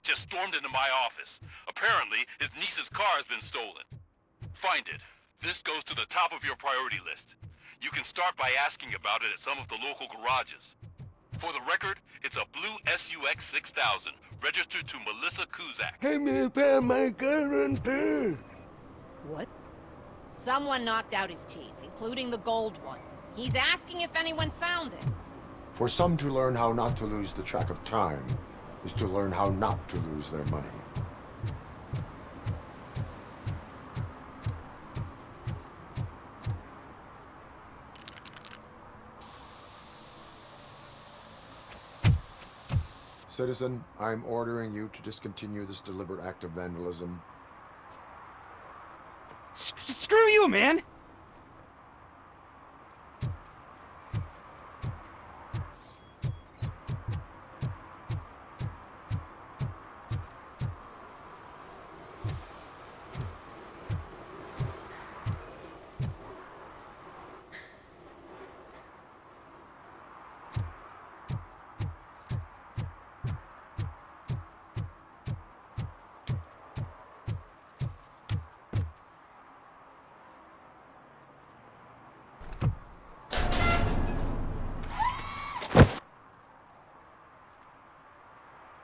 just stormed into my office. Apparently, his niece's car has been stolen. Find it. This goes to the top of your priority list. You can start by asking about it at some of the local garages. For the record, it's a blue SUX 6000, registered to Melissa Kuzak. Hey, me found my guarantee. What? Someone knocked out his teeth, including the gold one. He's asking if anyone found it. For some to learn how not to lose the track of time is to learn how not to lose their money. Citizen, I'm ordering you to discontinue this deliberate act of vandalism. Screw you, man!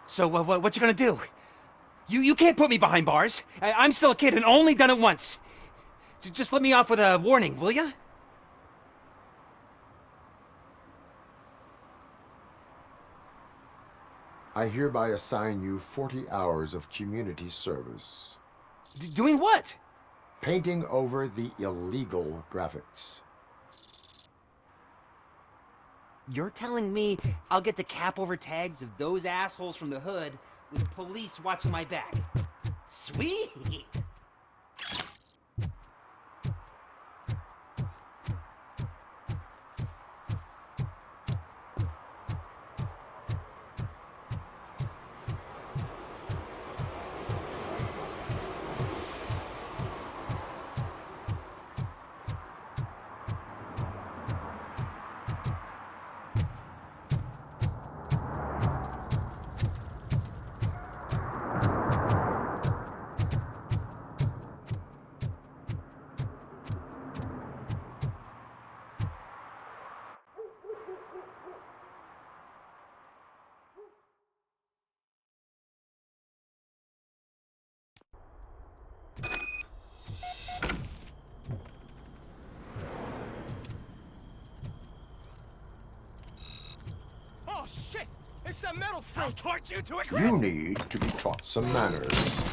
So, what you gonna do? You can't put me behind bars. I'm still a kid and only done it once. Just let me off with a warning, will ya? I hereby assign you 40 hours of community service. Doing what? Painting over the illegal graphics. You're telling me I'll get to cap over tags of those assholes from the hood with police watching my back? Sweet! Oh, shit! It's a metal freak! I'll torch you to a crisp! You need to be taught some manners.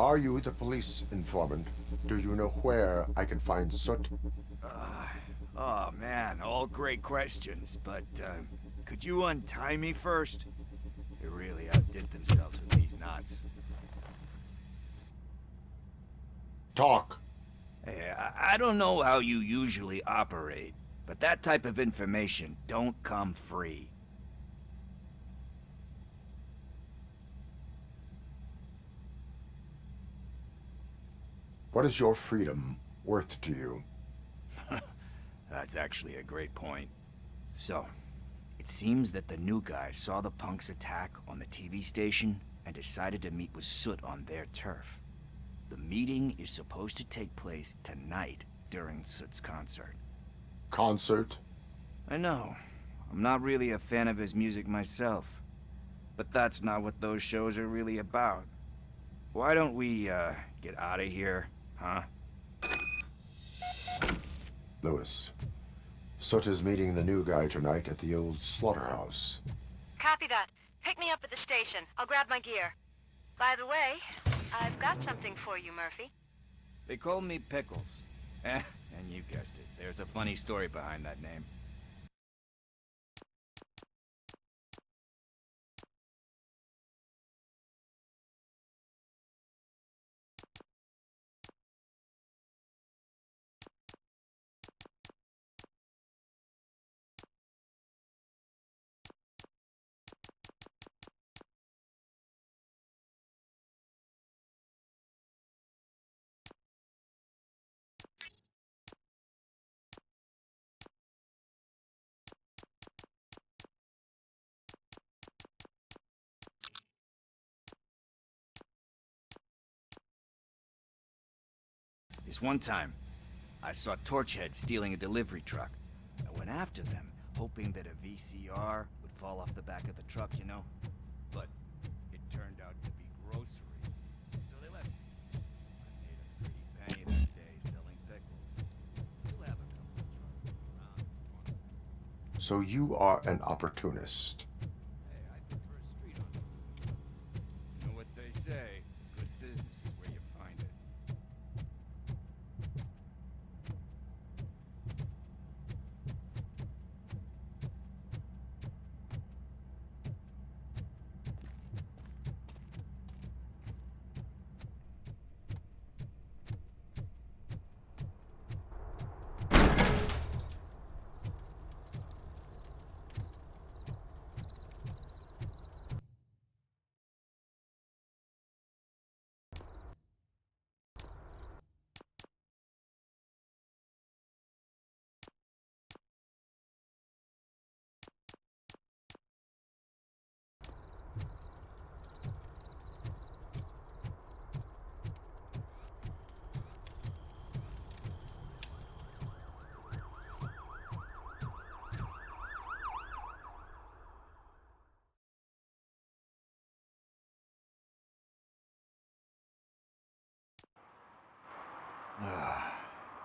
Are you the police informant? Do you know where I can find Soot? Oh man, all great questions, but could you untie me first? They really outdid themselves with these knots. Talk. Hey, I don't know how you usually operate, but that type of information don't come free. What is your freedom worth to you? That's actually a great point. So, it seems that the new guy saw the punks' attack on the TV station and decided to meet with Soot on their turf. The meeting is supposed to take place tonight during Soot's concert. Concert? I know. I'm not really a fan of his music myself. But that's not what those shows are really about. Why don't we, get out of here, huh? Lewis. Soot is meeting the new guy tonight at the old slaughterhouse. Copy that. Pick me up at the station. I'll grab my gear. By the way, I've got something for you, Murphy. They call me Pickles. And you guessed it. There's a funny story behind that name. This one time, I saw Torchhead stealing a delivery truck. I went after them, hoping that a VCR would fall off the back of the truck, you know? But it turned out to be groceries, so they left me. I made a pretty penny that day selling pickles. Still have a couple of trucks around. So you are an opportunist. Hey, I prefer street entrepreneurs. You know what they say, good business is where you find it.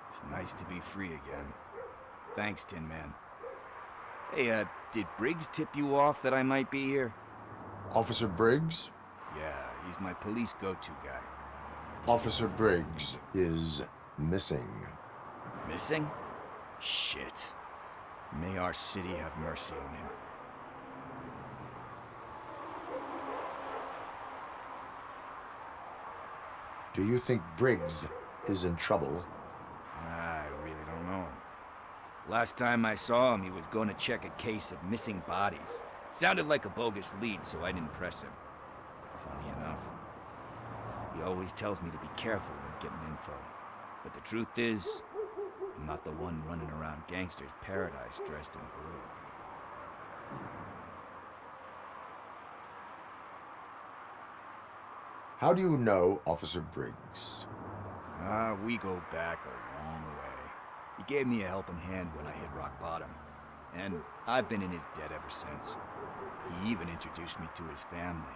It's nice to be free again. Thanks, Tin Man. Hey, did Briggs tip you off that I might be here? Officer Briggs? Yeah, he's my police go-to guy. Officer Briggs is missing. Missing? Shit. May our city have mercy on him. Do you think Briggs is in trouble? I really don't know. Last time I saw him, he was going to check a case of missing bodies. Sounded like a bogus lead, so I didn't press him. Funny enough. He always tells me to be careful when getting info. But the truth is, I'm not the one running around gangsters' paradise dressed in blue. How do you know Officer Briggs? We go back a long way. He gave me a helping hand when I hit rock bottom. And I've been in his debt ever since. He even introduced me to his family.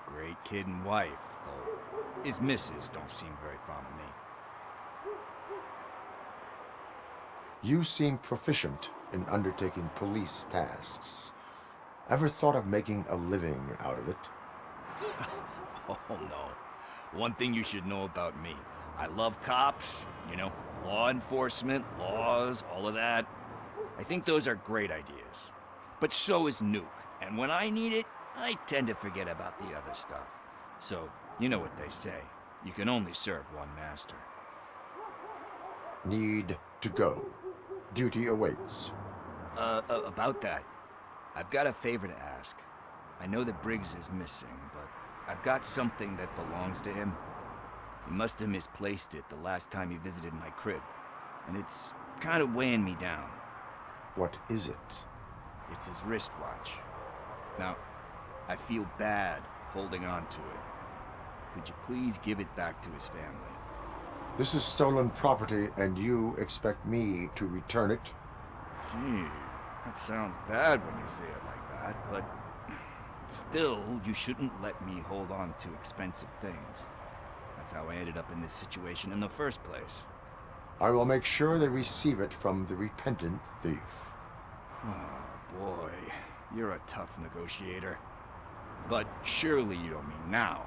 Great kid and wife, though his missus don't seem very fond of me. You seem proficient in undertaking police tasks. Ever thought of making a living out of it? Oh no. one thing you should know about me. I love cops, you know, law enforcement, laws, all of that. I think those are great ideas. But so is Nuke, and when I need it, I tend to forget about the other stuff. So, you know what they say. You can only serve one master. Need to go. Duty awaits. About that, I've got a favor to ask. I know that Briggs is missing, but I've got something that belongs to him. He must have misplaced it the last time he visited my crib, and it's kind of weighing me down. What is it? It's his wristwatch. Now, I feel bad holding on to it. Could you please give it back to his family? This is stolen property, and you expect me to return it? Gee, that sounds bad when you say it like that, but still, you shouldn't let me hold on to expensive things. That's how I ended up in this situation in the first place. I will make sure they receive it from the repentant thief. Oh boy, you're a tough negotiator. But surely you don't mean now.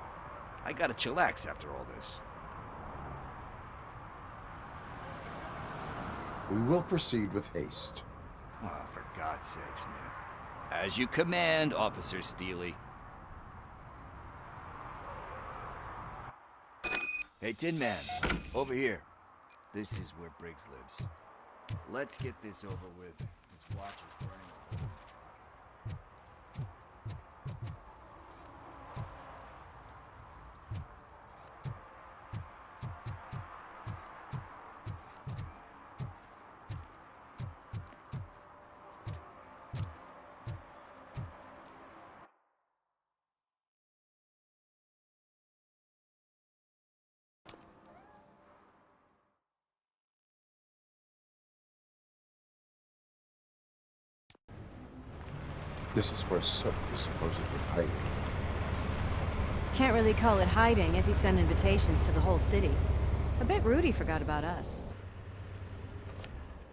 I gotta chillax after all this. We will proceed with haste. Oh, for God's sakes, man. As you command, Officer Steely. Hey, Tin Man, over here. This is where Briggs lives. Let's get this over with. His watch is burning a hole in my pocket. This is where Sook is supposedly hiding. Can't really call it hiding if he sent invitations to the whole city. A bit rude he forgot about us.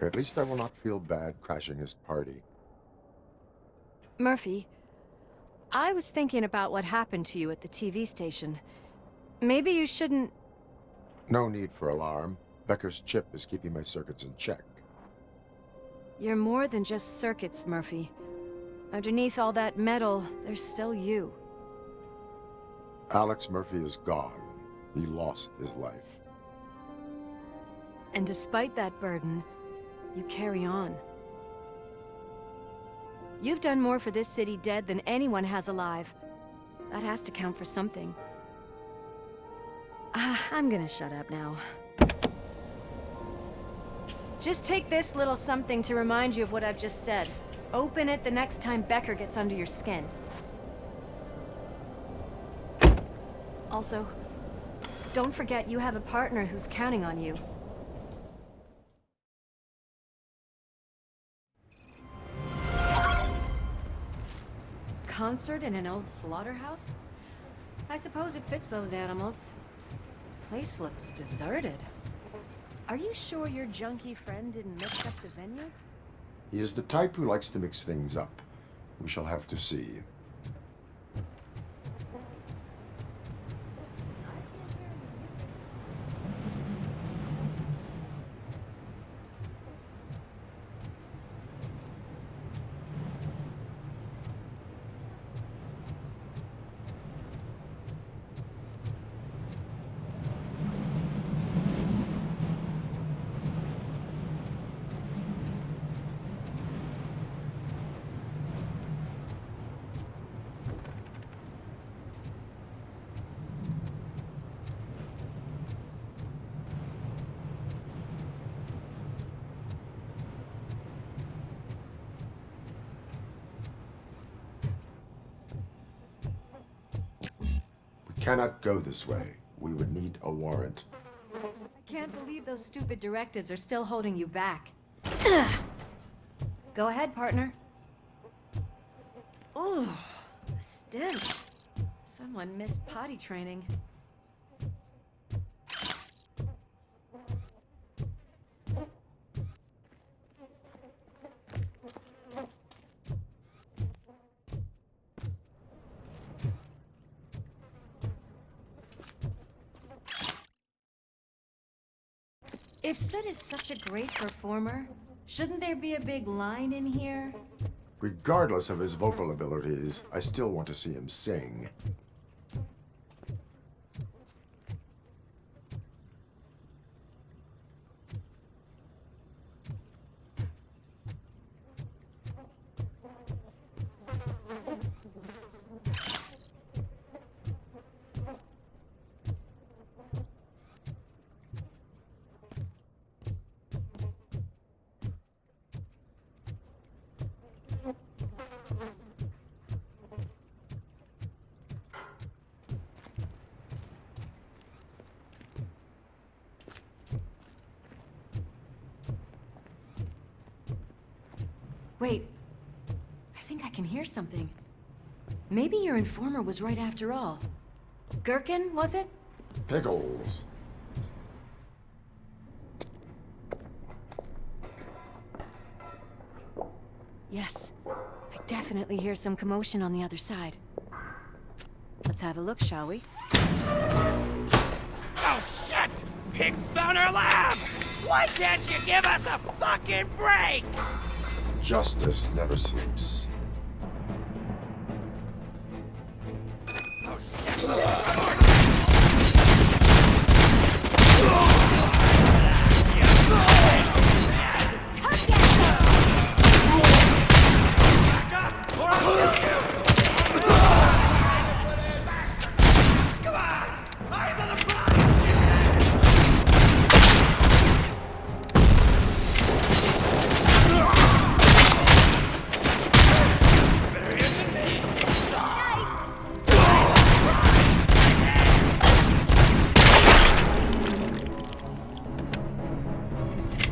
At least I will not feel bad crashing his party. Murphy, I was thinking about what happened to you at the TV station. Maybe you shouldn't... No need for alarm. Becker's chip is keeping my circuits in check. You're more than just circuits, Murphy. Underneath all that metal, there's still you. Alex Murphy is gone. He lost his life. And despite that burden, you carry on. You've done more for this city dead than anyone has alive. That has to count for something. I'm gonna shut up now. Just take this little something to remind you of what I've just said. Open it the next time Becker gets under your skin. Also, don't forget you have a partner who's counting on you. Concert in an old slaughterhouse? I suppose it fits those animals. Place looks deserted. Are you sure your junkie friend didn't mix up the venues? He is the type who likes to mix things up. We shall have to see. Cannot go this way. We would need a warrant. I can't believe those stupid directives are still holding you back. Go ahead, partner. Oh, the stench. Someone missed potty training. If Sid is such a great performer, shouldn't there be a big line in here? Regardless of his vocal abilities, I still want to see him sing. Wait, I think I can hear something. Maybe your informer was right after all. Gherkin, was it? Pickles. Yes. I definitely hear some commotion on the other side. Let's have a look, shall we? Oh, shit! Pigs found our lab! Why can't you give us a fucking break? Justice never sleeps. Oh, shit!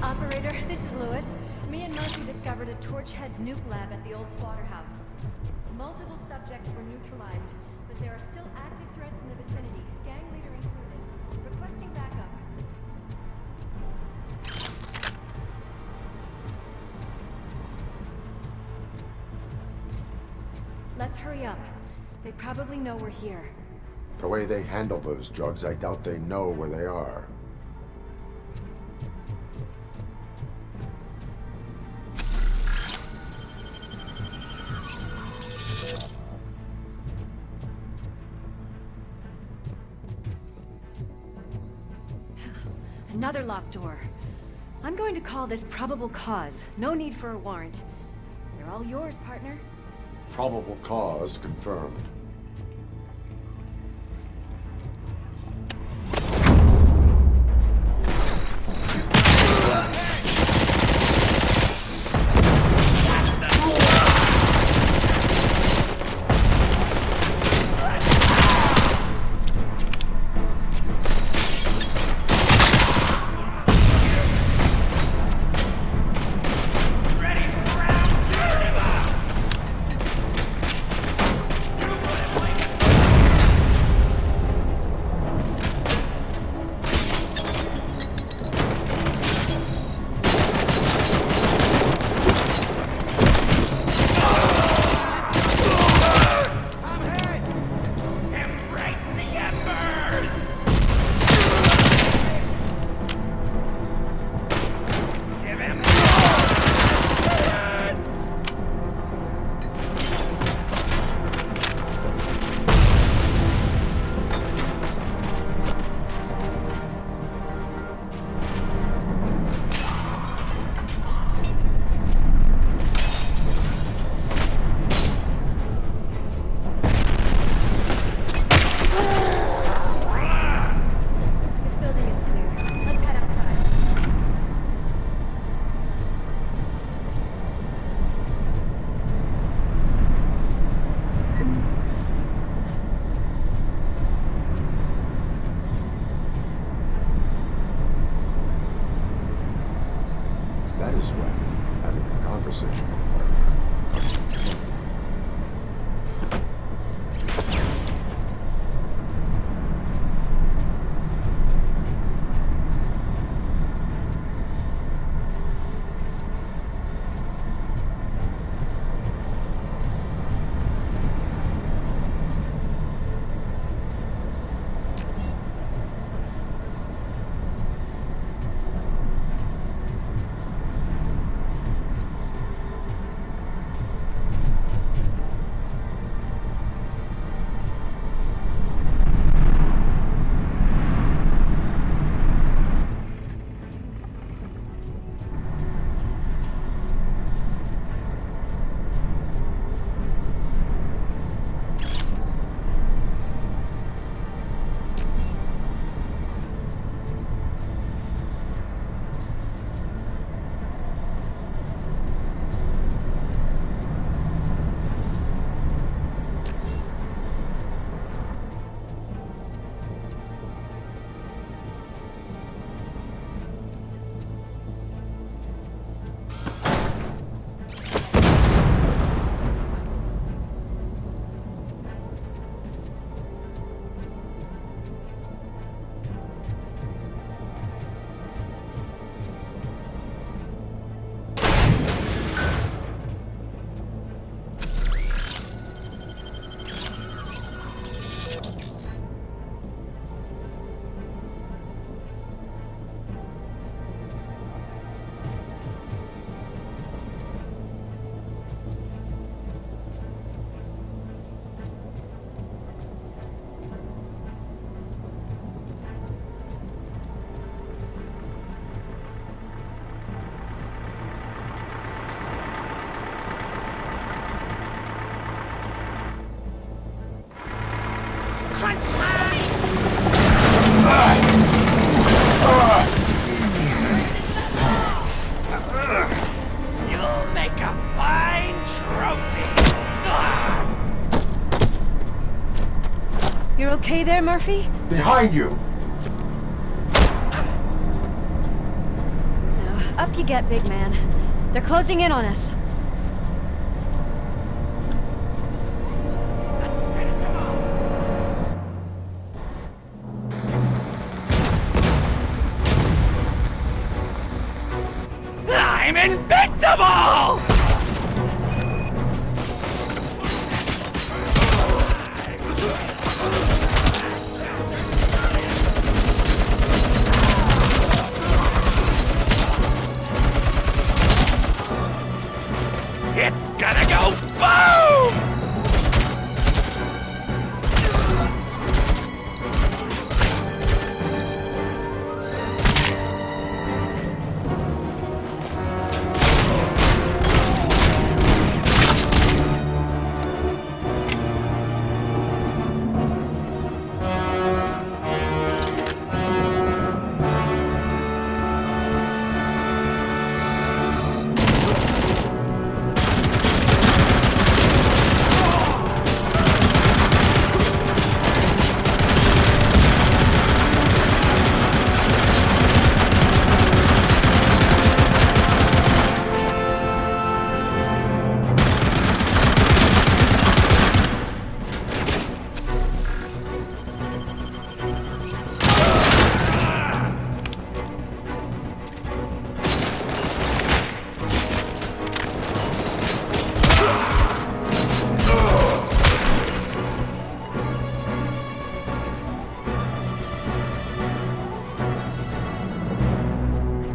Operator, this is Lewis. Me and Murphy discovered a Torchhead's nuke lab at the old slaughterhouse. Multiple subjects were neutralized, but there are still active threats in the vicinity, gang leader included. Requesting backup. Let's hurry up. They probably know we're here. The way they handle those drugs, I doubt they know where they are. Another locked door. I'm going to call this probable cause. No need for a warrant. They're all yours, partner. Probable cause confirmed. there, Murphy? Behind you! No. Up you get, big man. They're closing in on us. I'm invincible! It's gonna go boom!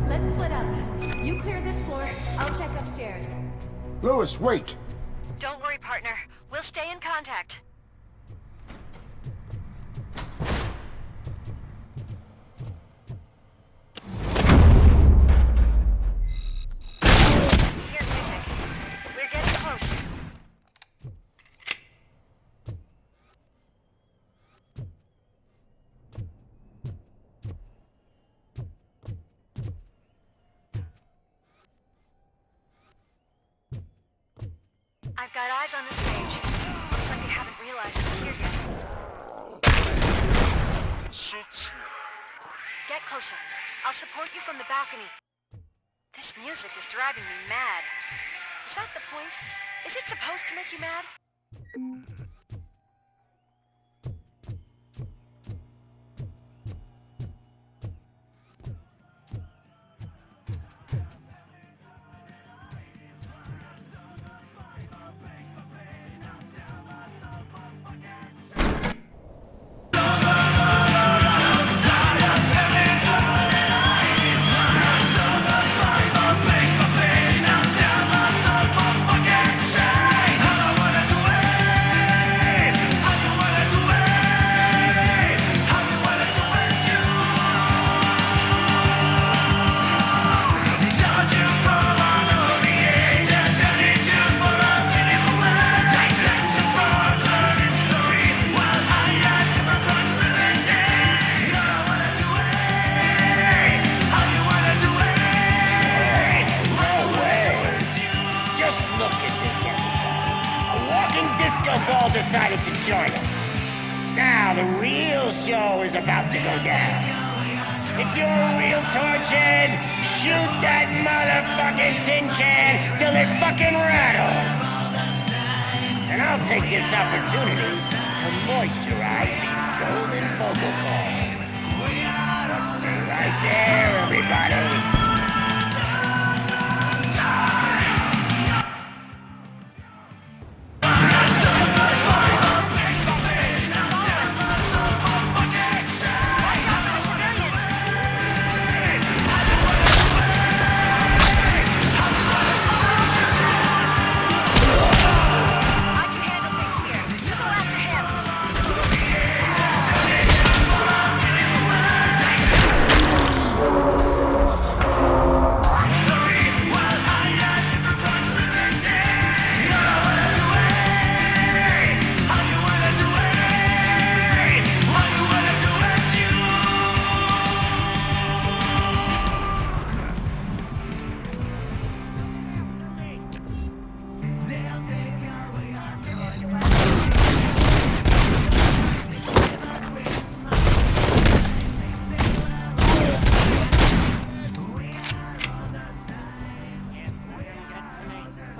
Let's split up. You clear this floor, I'll check upstairs. Lewis, wait! Don't worry, partner. We'll stay in contact. Here's music. We're getting close. I've got eyes on the stage. Looks like they haven't realized we're here yet. Get closer. I'll support you from the balcony. This music is driving me mad. Is that the point? Is it supposed to make you mad? Ball decided to join us. Now the real show is about to go down. If you're a real torchhead, shoot that motherfucking tin can till it fucking rattles. And I'll take this opportunity to moisturize these golden vocal cords. Let's stay right there, everybody.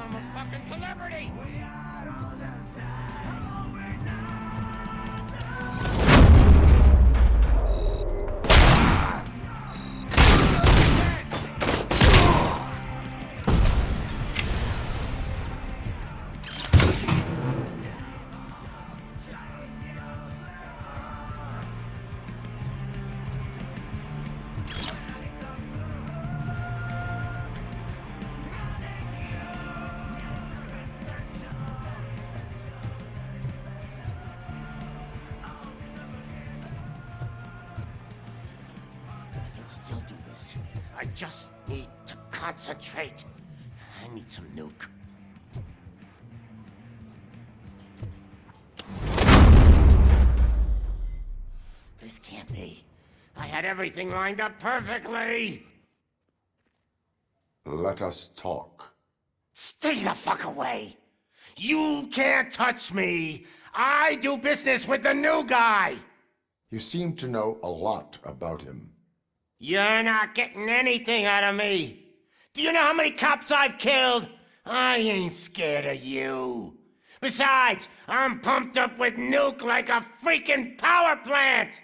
I'm a fucking celebrity! I can still do this. I just need to concentrate. I need some nuke. This can't be. I had everything lined up perfectly. Let us talk. Stay the fuck away. You can't touch me. I do business with the new guy. You seem to know a lot about him. You're not getting anything out of me. Do you know how many cops I've killed? I ain't scared of you. Besides, I'm pumped up with nuke like a freaking power plant.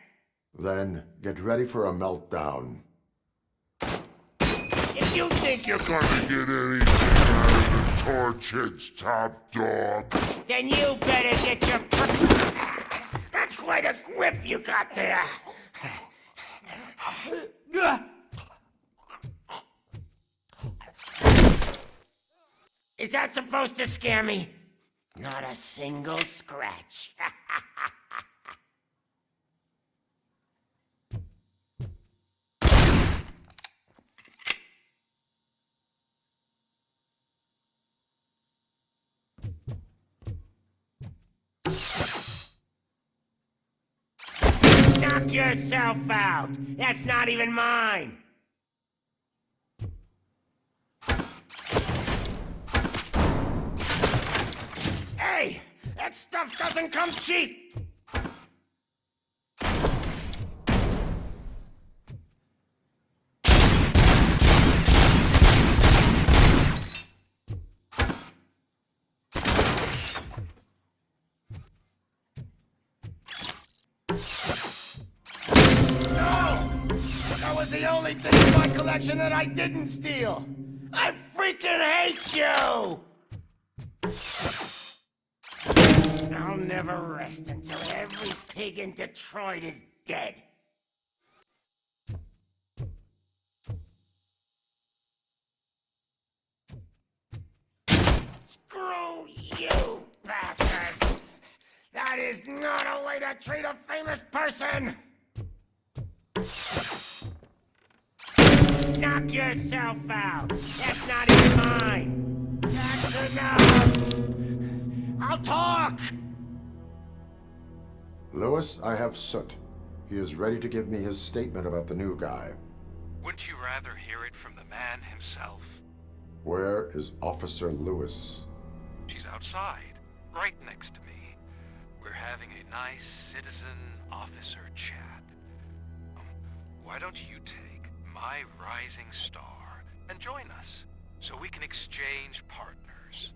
Then get ready for a meltdown. If you think you're Gonna get anything out of the Torchhead's top dog. then you better get your... That's quite a grip you got there. Is that supposed to scare me? Not a single scratch. Knock yourself out. That's not even mine. Hey, that stuff doesn't come cheap. That was the only thing in my collection that I didn't steal! I freaking hate you! I'll never rest until every pig in Detroit is dead. Screw you, bastard! That is not a way to treat a famous person! Knock yourself out. That's not even mine. That's enough. I'll talk. Lewis, I have Soot. He is ready to give me his statement about the new guy. Wouldn't you rather hear it from the man himself? Where is Officer Lewis? She's outside, right next to me. We're having a nice citizen-officer chat. Why don't you take my rising star and join us, so we can exchange partners?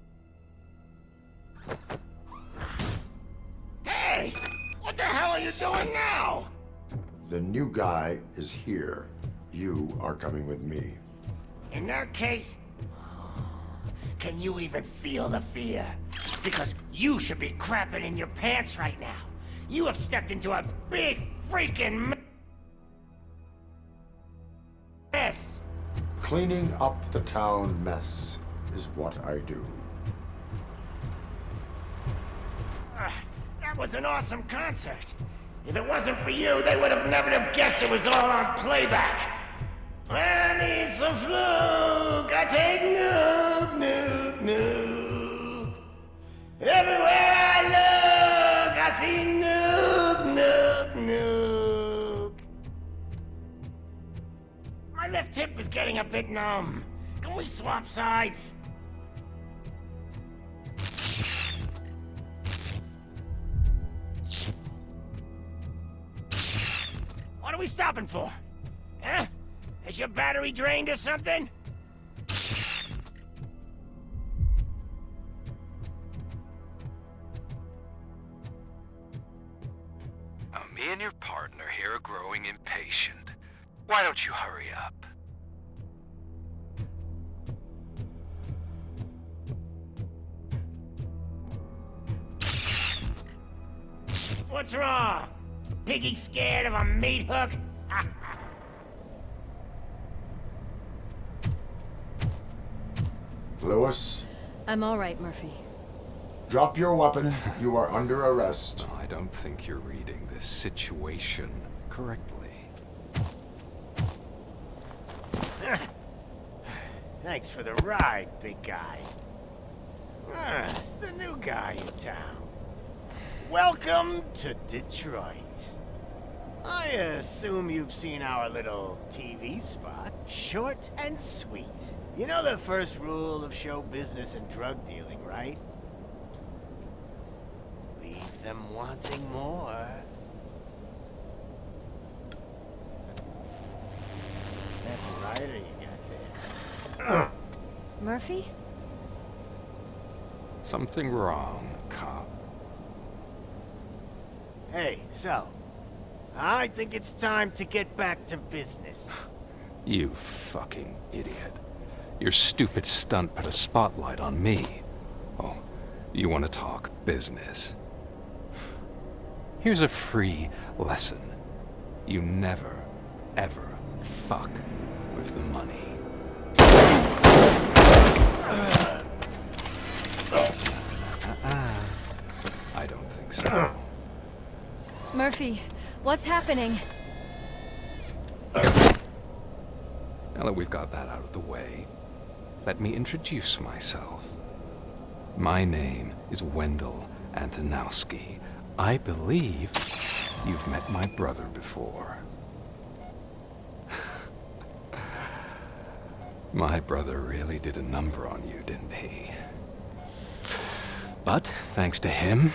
Hey! What the hell are you doing now? The new guy is here. You are coming with me. In that case... Can you even feel the fear? Because you should be crapping in your pants right now. You have stepped into a big freaking mess. Cleaning up the town mess is what I do. That was an awesome concert. If it wasn't for you, they would have never have guessed it was all on playback. I need some fluke. I take nuke, nuke, nuke. Everywhere I look, I see nuke, nuke, nuke. My left hip is getting a bit numb. Can we swap sides? What are we stopping for? Huh? Is your battery drained or something? Me and your partner here are growing impatient. Why don't you hurry up? What's wrong? Piggy scared of a meat hook? Lewis, I'm all right, Murphy. drop your weapon. You are under arrest. I don't think you're reading this situation correctly. Thanks for the ride, big guy. It's the new guy in town. Welcome to Detroit. I assume you've seen our little TV spot. Short and sweet. You know the first rule of show business and drug dealing, right? Leave them wanting more. That's a rider you got there. Murphy? Something wrong, cop. Hey, so, I think it's time to get back to business. You fucking idiot. Your stupid stunt put a spotlight on me. Oh, you want to talk business? Here's a free lesson. You never, ever fuck with the money. I don't think so. Murphy, what's happening? Now that we've got that out of the way, let me introduce myself. My name is Wendell Antonowski. I believe you've met my brother before. My brother really did a number on you, didn't he? But, thanks to him,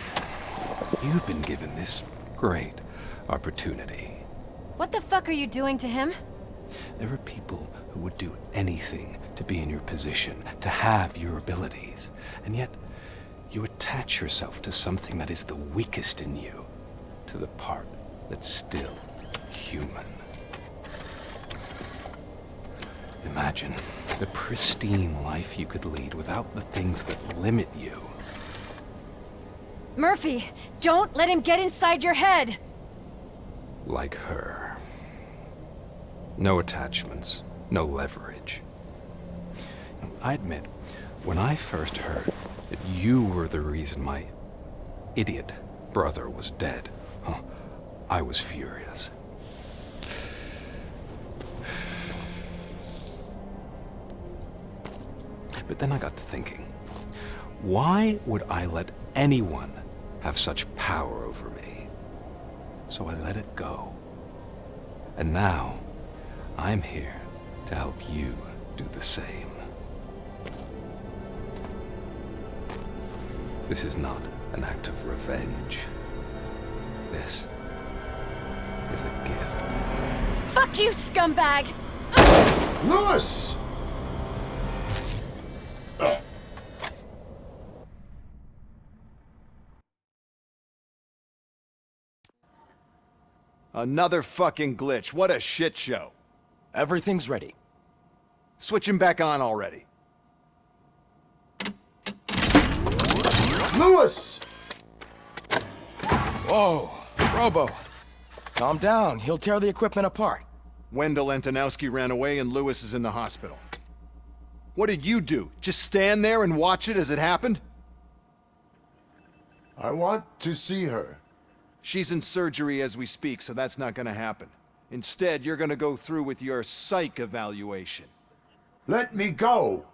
you've been given this great opportunity. What the fuck are you doing to him? There are people who would do anything to be in your position, to have your abilities, and yet you attach yourself to something that is the weakest in you, to the part that's still human. Imagine the pristine life you could lead without the things that limit you. Murphy, don't let him get inside your head! Like her. No attachments, no leverage. I admit, when I first heard that you were the reason my idiot brother was dead, I was furious. But then I got to thinking, why would I let anyone have such power over me? So I let it go. And now, I'm here to help you do the same. This is not an act of revenge. This is a gift. Fuck you, scumbag! Lewis! Another fucking glitch. What a shit show. Everything's ready. Switch him back on already. Lewis! Whoa, Robo. Calm down. He'll tear the equipment apart. Wendell Antonowski ran away and Lewis is in the hospital. What did you do? Just stand there and watch it as it happened? I want to see her. She's in surgery as we speak, so that's not gonna happen. Instead, you're gonna go through with your psych evaluation. Let me go!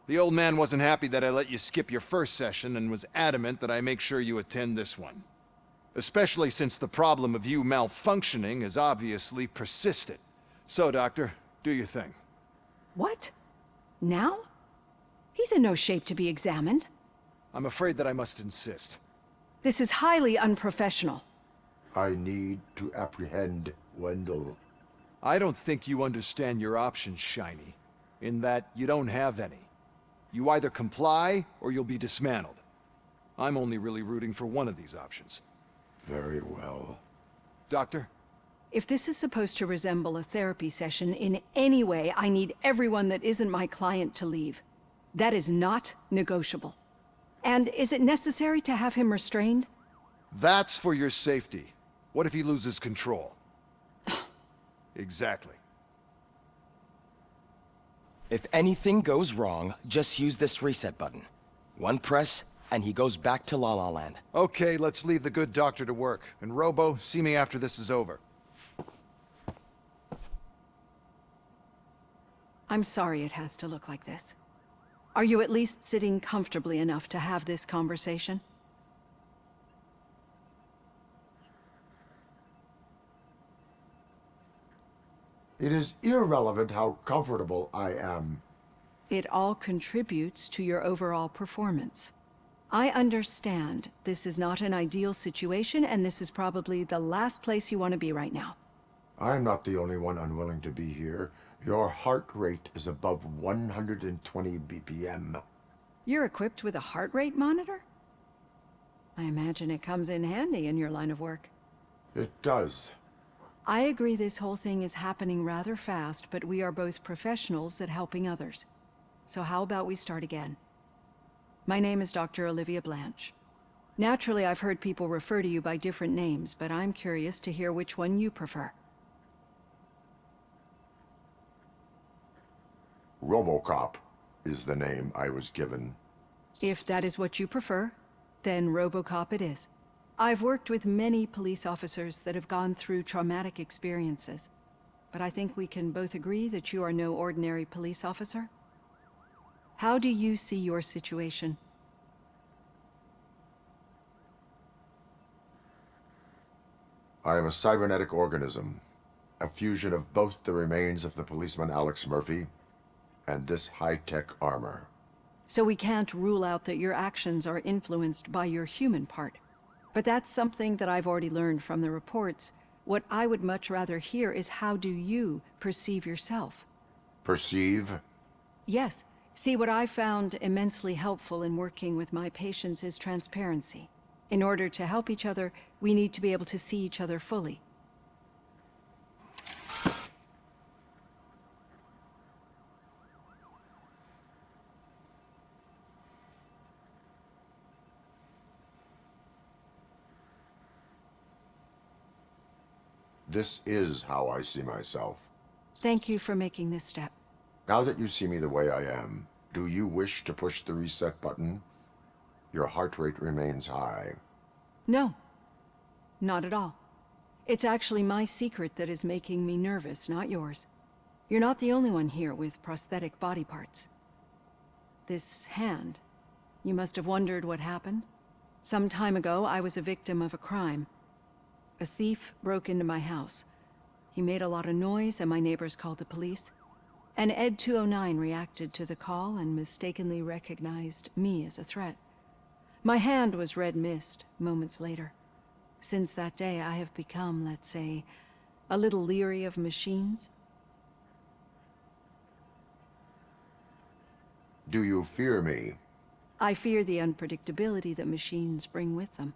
The old man wasn't happy that I let you skip your first session and was adamant that I make sure you attend this one. Especially since the problem of you malfunctioning has obviously persisted. So, Doctor, do your thing. What? Now? He's in no shape to be examined. I'm afraid that I must insist. This is highly unprofessional. I need to apprehend Wendell. I don't think you understand your options, Shiny. In that you don't have any. You either comply, or you'll be dismantled. I'm only really rooting for one of these options. Very well. Doctor? If this is supposed to resemble a therapy session in any way, I need everyone that isn't my client to leave. That is not negotiable. And is it necessary to have him restrained? That's for your safety. What if he loses control? Exactly. If anything goes wrong, just use this reset button. One press, and he goes back to La La Land. Okay, let's leave the good doctor to work. And Robo, see me after this is over. I'm sorry it has to look like this. Are you at least sitting comfortably enough to have this conversation? It is irrelevant how comfortable I am. It all contributes to your overall performance. I understand this is not an ideal situation, and this is probably the last place you want to be right now. I'm not the only one unwilling to be here. Your heart rate is above 120 BPM. You're equipped with a heart rate monitor? I imagine it comes in handy in your line of work. It does. I agree this whole thing is happening rather fast, but we are both professionals at helping others. So how about we start again? My name is Dr. Olivia Blanche. Naturally, I've heard people refer to you by different names, but I'm curious to hear which one you prefer. Robocop is the name I was given. If that is what you prefer, then Robocop it is. I've worked with many police officers that have gone through traumatic experiences, but I think we can both agree that you are no ordinary police officer. How do you see your situation? I am a cybernetic organism, a fusion of both the remains of the policeman Alex Murphy and this high-tech armor. So we can't rule out that your actions are influenced by your human part. But that's something that I've already learned from the reports. What I would much rather hear is how do you perceive yourself? Perceive? Yes. See, what I found immensely helpful in working with my patients is transparency. In order to help each other, we need to be able to see each other fully. This is how I see myself. Thank you for making this step. Now that you see me the way I am, do you wish to push the reset button? Your heart rate remains high. No, not at all. It's actually my secret that is making me nervous, not yours. You're not the only one here with prosthetic body parts. This hand, you must have wondered what happened. Some time ago, I was a victim of a crime. A thief broke into my house. He made a lot of noise and my neighbors called the police. And Ed 209 reacted to the call and mistakenly recognized me as a threat. My hand was red mist moments later. Since that day, I have become, let's say, a little leery of machines. Do you fear me? I fear the unpredictability that machines bring with them.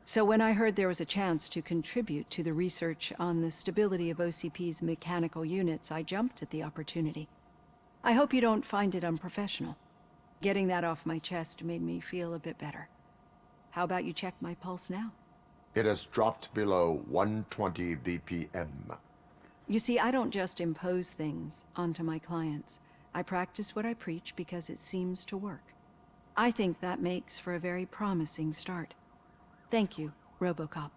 So when I heard there was a chance to contribute to the research on the stability of OCP's mechanical units, I jumped at the opportunity. I hope you don't find it unprofessional. Getting that off my chest made me feel a bit better. How about you check my pulse now? It has dropped below 120 BPM. You see, I don't just impose things onto my clients. I practice what I preach because it seems to work. I think that makes for a very promising start. Thank you, Robocop.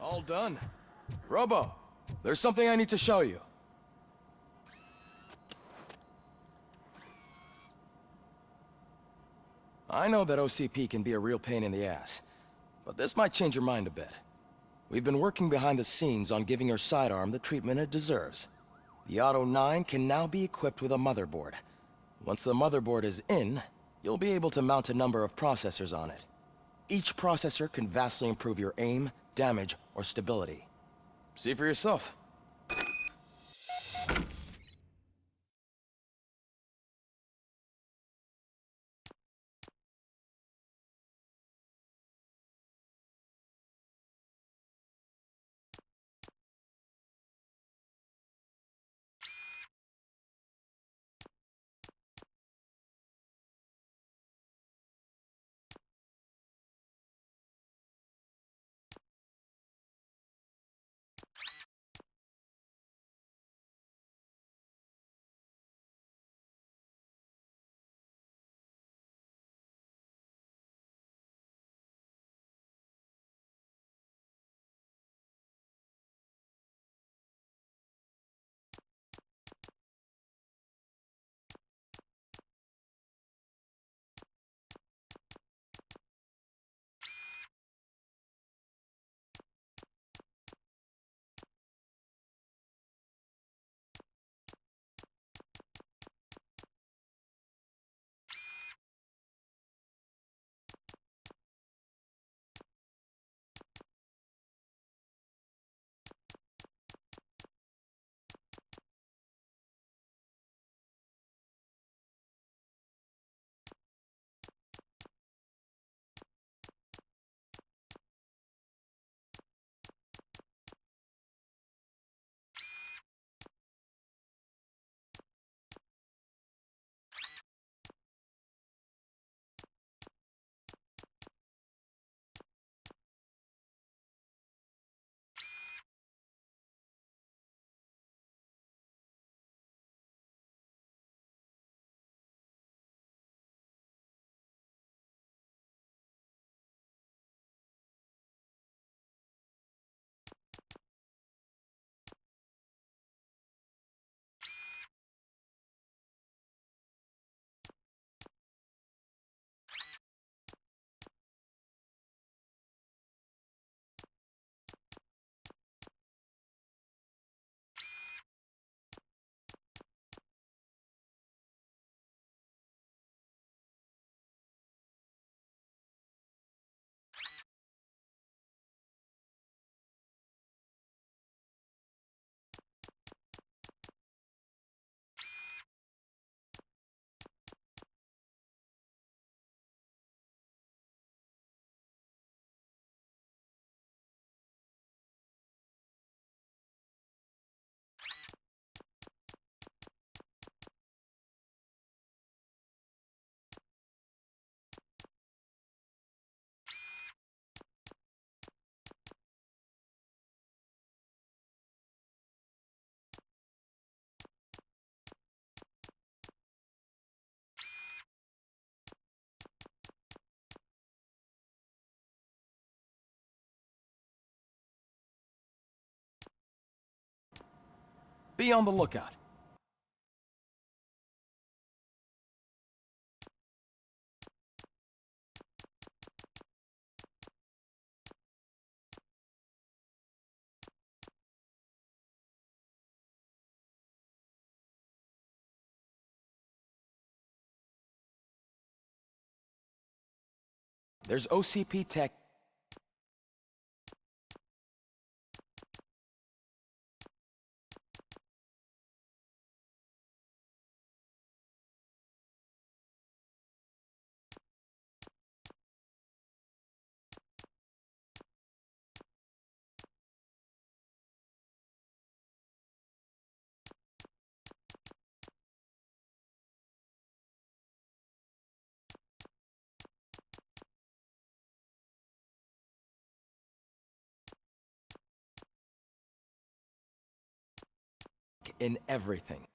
All done. Robo, there's something I need to show you. I know that OCP can be a real pain in the ass, but this might change your mind a bit. We've been working behind the scenes on giving your sidearm the treatment it deserves. The Auto 9 can now be equipped with a motherboard. Once the motherboard is in, you'll be able to mount a number of processors on it. Each processor can vastly improve your aim, damage, or stability. See for yourself. Be on the lookout. There's OCP tech. In everything.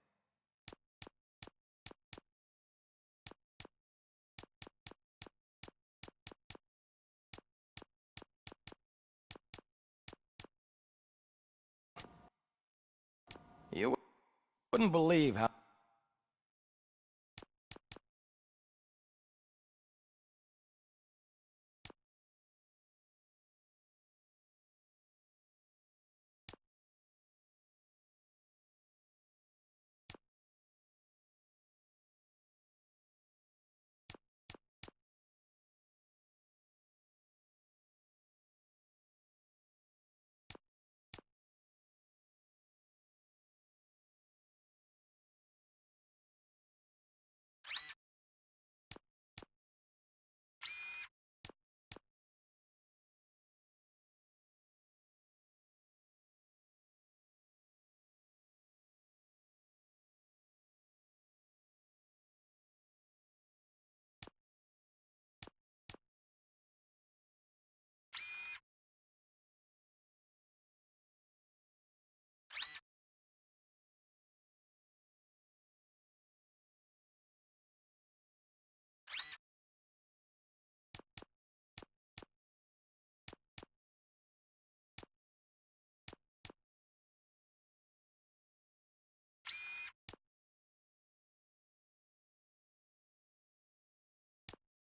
Wouldn't believe how...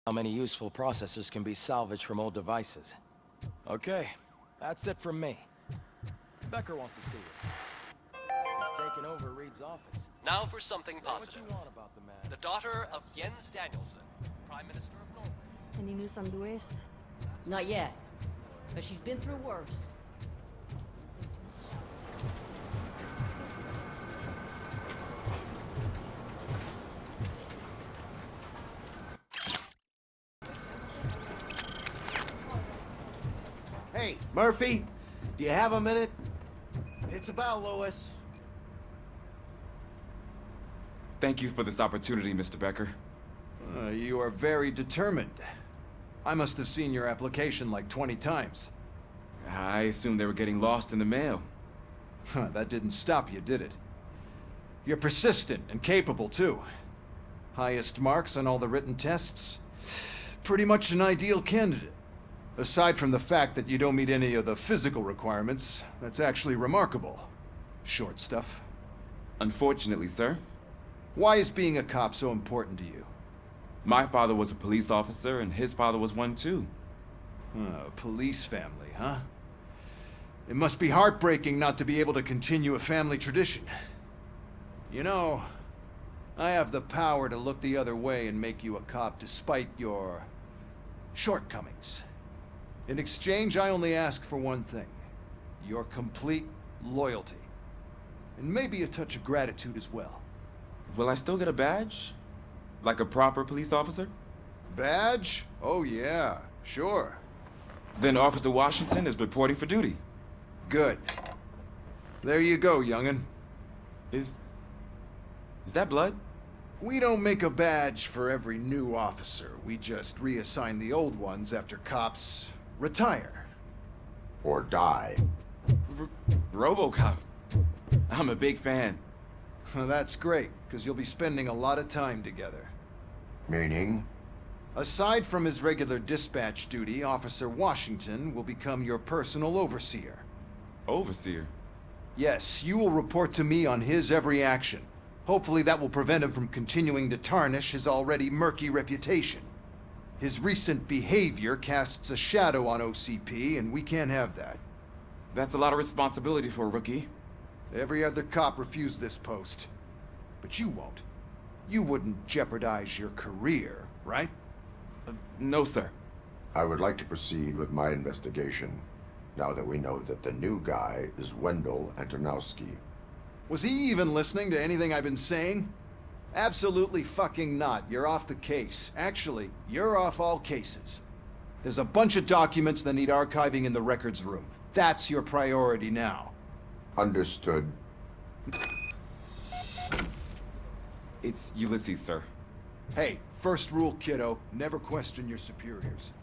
How many useful processors can be salvaged from old devices. Okay, that's it from me. Becker wants to see you. He's taken over Reed's office. Now for something Say positive. what you want about the man. The daughter of Jens Danielson, Prime Minister of Norway. Any news on Luis? Not yet, but she's been through worse. Hey, Murphy, do you have a minute? It's about Louis. Thank you for this opportunity, Mr. Becker. You are very determined. I must have seen your application like 20 times. I assumed they were getting lost in the mail. That didn't stop you, did it? You're persistent and capable, too. Highest marks on all the written tests. Pretty much an ideal candidate. Aside from the fact that you don't meet any of the physical requirements, that's actually remarkable. Short stuff. Unfortunately, sir. Why is being a cop so important to you? My father was a police officer, and his father was one too. A police family, huh? It must be heartbreaking not to be able to continue a family tradition. You know, I have the power to look the other way and make you a cop despite your shortcomings. In exchange, I only ask for one thing. Your complete loyalty. And maybe a touch of gratitude as well. Will I still get a badge? Like a proper police officer? Badge? Oh yeah, sure. Then Officer Washington is reporting for duty. Good. There you go, young'un. Is that blood? We don't make a badge for every new officer. We just reassign the old ones after cops retire. Or die. Robocop. I'm a big fan. Well, that's great, because you'll be spending a lot of time together. Meaning? Aside from his regular dispatch duty, Officer Washington will become your personal overseer. Overseer? Yes, you will report to me on his every action. Hopefully that will prevent him from continuing to tarnish his already murky reputation. His recent behavior casts a shadow on OCP, and we can't have that. That's a lot of responsibility for a rookie. Every other cop refused this post. But you won't. You wouldn't jeopardize your career, right? No, sir. I would like to proceed with my investigation, now that we know that the new guy is Wendell Antonowski. Was he even listening to anything I've been saying? Absolutely fucking not. You're off the case. Actually, you're off all cases. There's a bunch of documents that need archiving in the records room. That's your priority now. Understood. It's Ulysses, sir. Hey, first rule, kiddo. Never question your superiors.